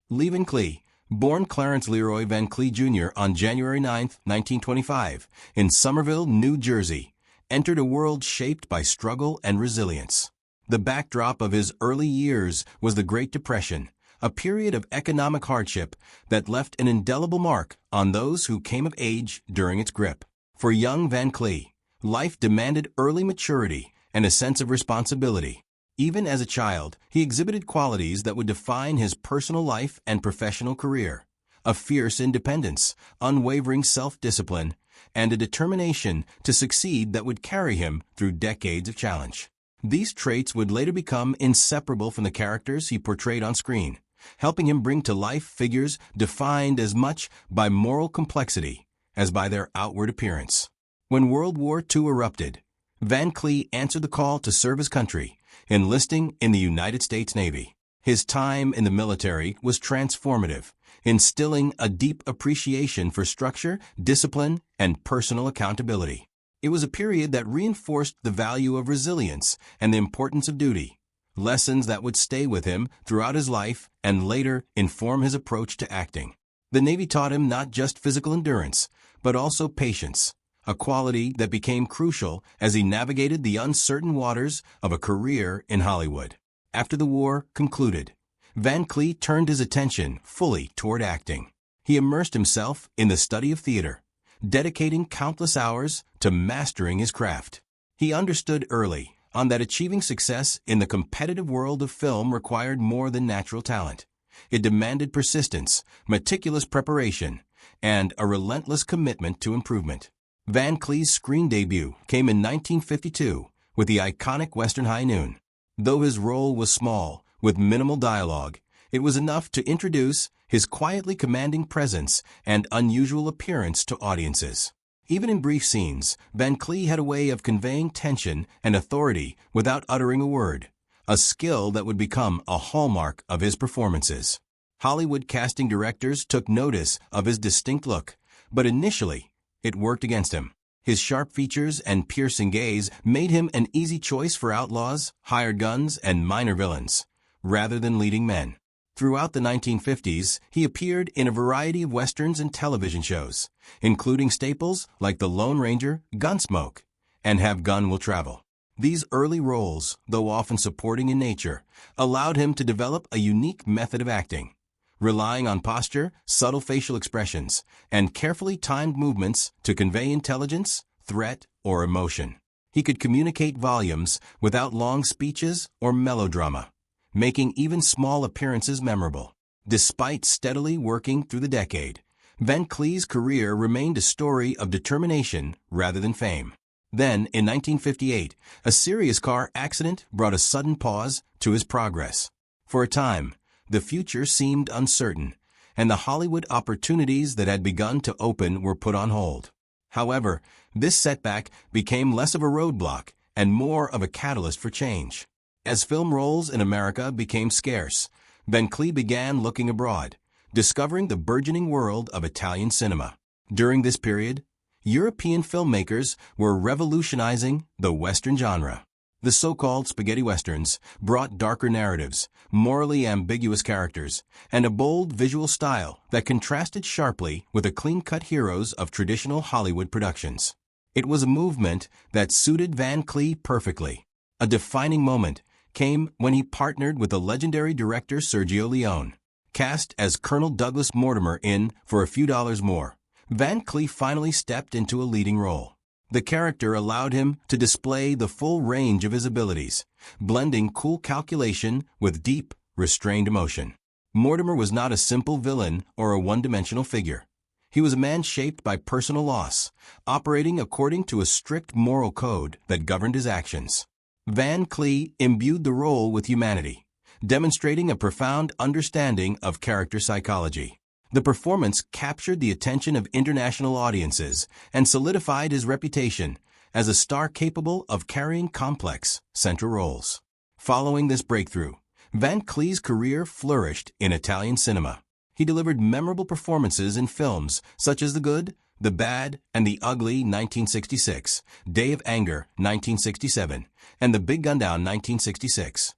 Lee Van Cleef, born Clarence Leroy Van Cleef Jr. on January 9, 1925, in Somerville, New Jersey, entered a world shaped by struggle and resilience. The backdrop of his early years was the Great Depression, a period of economic hardship that left an indelible mark on those who came of age during its grip. For young Van Cleef, life demanded early maturity and a sense of responsibility. Even as a child, he exhibited qualities that would define his personal life and professional career: a fierce independence, unwavering self-discipline, and a determination to succeed that would carry him through decades of challenge. These traits would later become inseparable from the characters he portrayed on screen, helping him bring to life figures defined as much by moral complexity as by their outward appearance. When World War II erupted, Van Cleef answered the call to serve his country, enlisting in the United States Navy. His time in the military was transformative, instilling a deep appreciation for structure, discipline, and personal accountability. It was a period that reinforced the value of resilience and the importance of duty, lessons that would stay with him throughout his life and later inform his approach to acting. The Navy taught him not just physical endurance, but also patience, a quality that became crucial as he navigated the uncertain waters of a career in Hollywood. After the war concluded, Van Cleef turned his attention fully toward acting. He immersed himself in the study of theater, dedicating countless hours to mastering his craft. He understood early on that achieving success in the competitive world of film required more than natural talent. It demanded persistence, meticulous preparation, and a relentless commitment to improvement. Van Cleef's screen debut came in 1952 with the iconic Western High Noon. Though his role was small, with minimal dialogue, it was enough to introduce his quietly commanding presence and unusual appearance to audiences. Even in brief scenes, Van Cleef had a way of conveying tension and authority without uttering a word, a skill that would become a hallmark of his performances. Hollywood casting directors took notice of his distinct look, but initially, it worked against him. His sharp features and piercing gaze made him an easy choice for outlaws, hired guns, and minor villains, rather than leading men. Throughout the 1950s, he appeared in a variety of westerns and television shows, including staples like The Lone Ranger, Gunsmoke, and Have Gun Will Travel. These early roles, though often supporting in nature, allowed him to develop a unique method of acting, relying on posture, subtle facial expressions, and carefully timed movements to convey intelligence, threat, or emotion. He could communicate volumes without long speeches or melodrama, making even small appearances memorable. Despite steadily working through the decade, Van Cleef's career remained a story of determination rather than fame. Then, in 1958, a serious car accident brought a sudden pause to his progress. For a time, the future seemed uncertain, and the Hollywood opportunities that had begun to open were put on hold. However, this setback became less of a roadblock and more of a catalyst for change. As film roles in America became scarce, Van Cleef began looking abroad, discovering the burgeoning world of Italian cinema. During this period, European filmmakers were revolutionizing the Western genre. The so-called spaghetti westerns brought darker narratives, morally ambiguous characters, and a bold visual style that contrasted sharply with the clean-cut heroes of traditional Hollywood productions. It was a movement that suited Van Cleef perfectly. A defining moment came when he partnered with the legendary director Sergio Leone. Cast as Colonel Douglas Mortimer in For a Few Dollars More, Van Cleef finally stepped into a leading role. The character allowed him to display the full range of his abilities, blending cool calculation with deep, restrained emotion. Mortimer was not a simple villain or a one-dimensional figure. He was a man shaped by personal loss, operating according to a strict moral code that governed his actions. Van Cleef imbued the role with humanity, demonstrating a profound understanding of character psychology. The performance captured the attention of international audiences and solidified his reputation as a star capable of carrying complex, central roles. Following this breakthrough, Van Cleef's career flourished in Italian cinema. He delivered memorable performances in films such as The Good, The Bad, and the Ugly 1966, Day of Anger 1967, and The Big Gun Down 1966.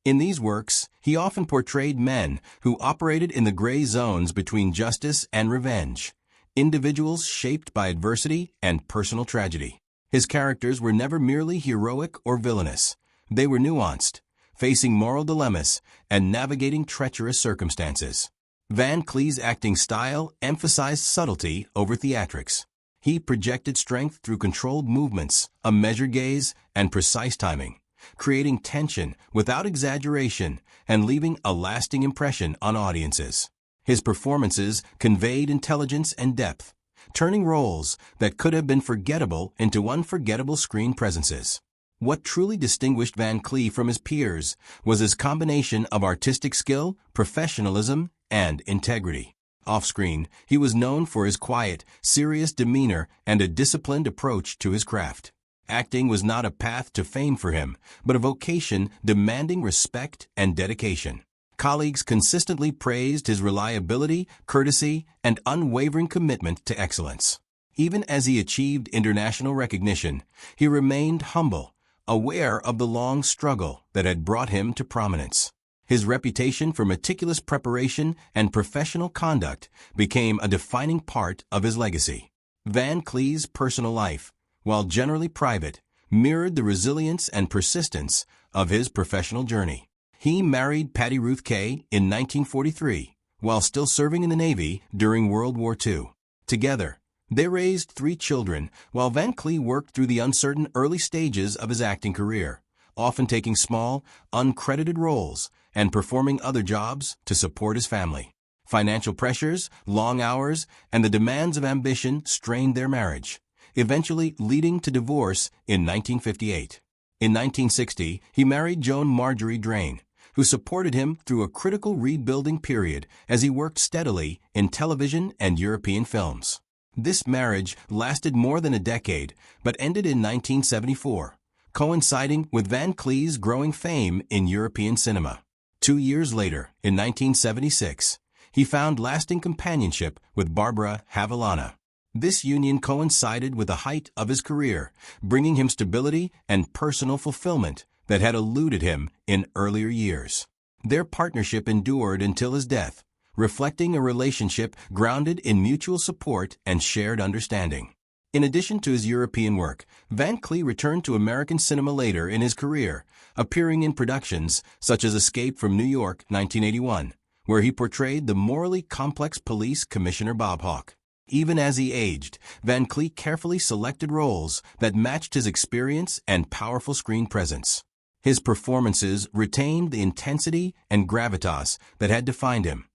In these works, he often portrayed men who operated in the gray zones between justice and revenge, individuals shaped by adversity and personal tragedy. His characters were never merely heroic or villainous. They were nuanced, facing moral dilemmas and navigating treacherous circumstances. Van Cleef's acting style emphasized subtlety over theatrics. He projected strength through controlled movements, a measured gaze, and precise timing, creating tension without exaggeration and leaving a lasting impression on audiences. His performances conveyed intelligence and depth, turning roles that could have been forgettable into unforgettable screen presences. What truly distinguished Van Cleef from his peers was his combination of artistic skill, professionalism, and integrity. Off-screen, he was known for his quiet, serious demeanor and a disciplined approach to his craft. Acting was not a path to fame for him, but a vocation demanding respect and dedication. Colleagues consistently praised his reliability, courtesy, and unwavering commitment to excellence. Even as he achieved international recognition, he remained humble, aware of the long struggle that had brought him to prominence. His reputation for meticulous preparation and professional conduct became a defining part of his legacy. Van Cleef's personal life, while generally private, mirrored the resilience and persistence of his professional journey. He married Patty Ruth Kay in 1943, while still serving in the Navy during World War II. Together, they raised 3 children, while Van Cleef worked through the uncertain early stages of his acting career, often taking small, uncredited roles and performing other jobs to support his family. Financial pressures, long hours, and the demands of ambition strained their marriage, eventually leading to divorce in 1958. In 1960, he married Joan Marjorie Drain, who supported him through a critical rebuilding period as he worked steadily in television and European films. This marriage lasted more than a decade, but ended in 1974, coinciding with Van Cleef's growing fame in European cinema. 2 years later, in 1976, he found lasting companionship with Barbara Havillana. This union coincided with the height of his career, bringing him stability and personal fulfillment that had eluded him in earlier years. Their partnership endured until his death, reflecting a relationship grounded in mutual support and shared understanding. In addition to his European work, Van Cleef returned to American cinema later in his career, appearing in productions such as Escape from New York, 1981, where he portrayed the morally complex police commissioner Bob Hawke. Even as he aged, Van Cleef carefully selected roles that matched his experience and powerful screen presence. His performances retained the intensity and gravitas that had defined him,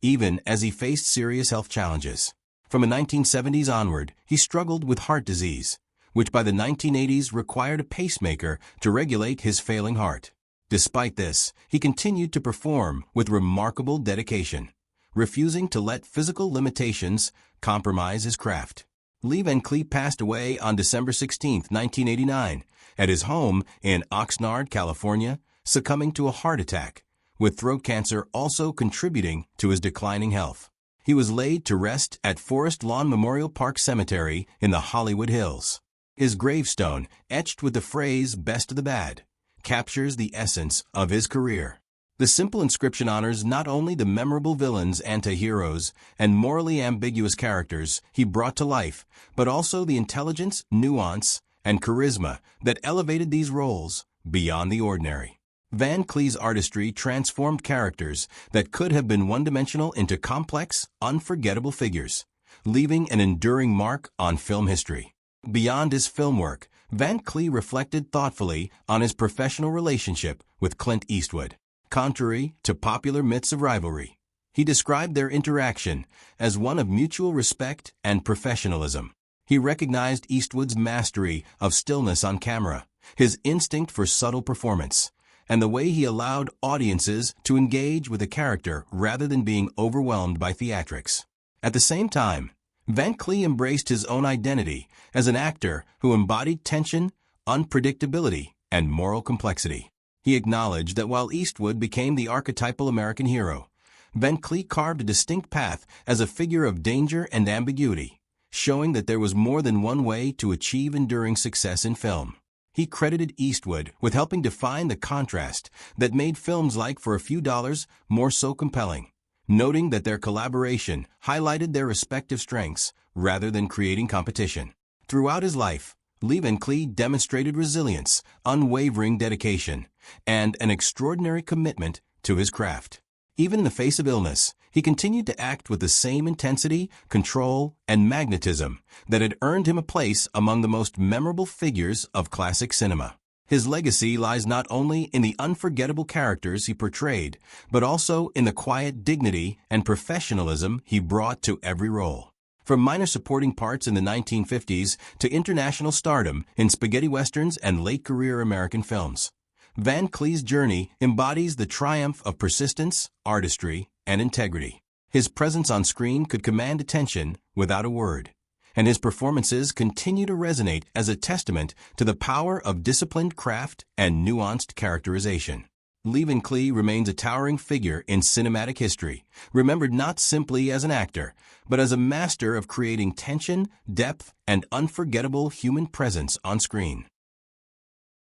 even as he faced serious health challenges. From the 1970s onward, he struggled with heart disease, which by the 1980s required a pacemaker to regulate his failing heart. Despite this, he continued to perform with remarkable dedication, refusing to let physical limitations compromise his craft. Lee Van Cleef passed away on December 16, 1989, at his home in Oxnard, California, succumbing to a heart attack, with throat cancer also contributing to his declining health. He was laid to rest at Forest Lawn Memorial Park Cemetery in the Hollywood Hills. His gravestone, etched with the phrase "Best of the Bad," captures the essence of his career. The simple inscription honors not only the memorable villains, anti-heroes, and morally ambiguous characters he brought to life, but also the intelligence, nuance, and charisma that elevated these roles beyond the ordinary. Van Cleef's artistry transformed characters that could have been one-dimensional into complex, unforgettable figures, leaving an enduring mark on film history. Beyond his film work, Van Cleef reflected thoughtfully on his professional relationship with Clint Eastwood. Contrary to popular myths of rivalry, he described their interaction as one of mutual respect and professionalism. He recognized Eastwood's mastery of stillness on camera, his instinct for subtle performance, and the way he allowed audiences to engage with a character rather than being overwhelmed by theatrics. At the same time, Van Cleef embraced his own identity as an actor who embodied tension, unpredictability, and moral complexity. He acknowledged that while Eastwood became the archetypal American hero, Van Cleef carved a distinct path as a figure of danger and ambiguity, showing that there was more than one way to achieve enduring success in film. he credited Eastwood with helping define the contrast that made films like For a Few Dollars more so compelling, noting that their collaboration highlighted their respective strengths rather than creating competition. Throughout his life, Lee Van Cleef demonstrated resilience, unwavering dedication, and an extraordinary commitment to his craft. Even in the face of illness, he continued to act with the same intensity, control, and magnetism that had earned him a place among the most memorable figures of classic cinema. His legacy lies not only in the unforgettable characters he portrayed, but also in the quiet dignity and professionalism he brought to every role. From minor supporting parts in the 1950s to international stardom in spaghetti westerns and late-career American films, Van Cleef's journey embodies the triumph of persistence, artistry, and integrity. His presence on screen could command attention without a word, and his performances continue to resonate as a testament to the power of disciplined craft and nuanced characterization. Lee Van Cleef remains a towering figure in cinematic history, remembered not simply as an actor, but as a master of creating tension, depth, and unforgettable human presence on screen.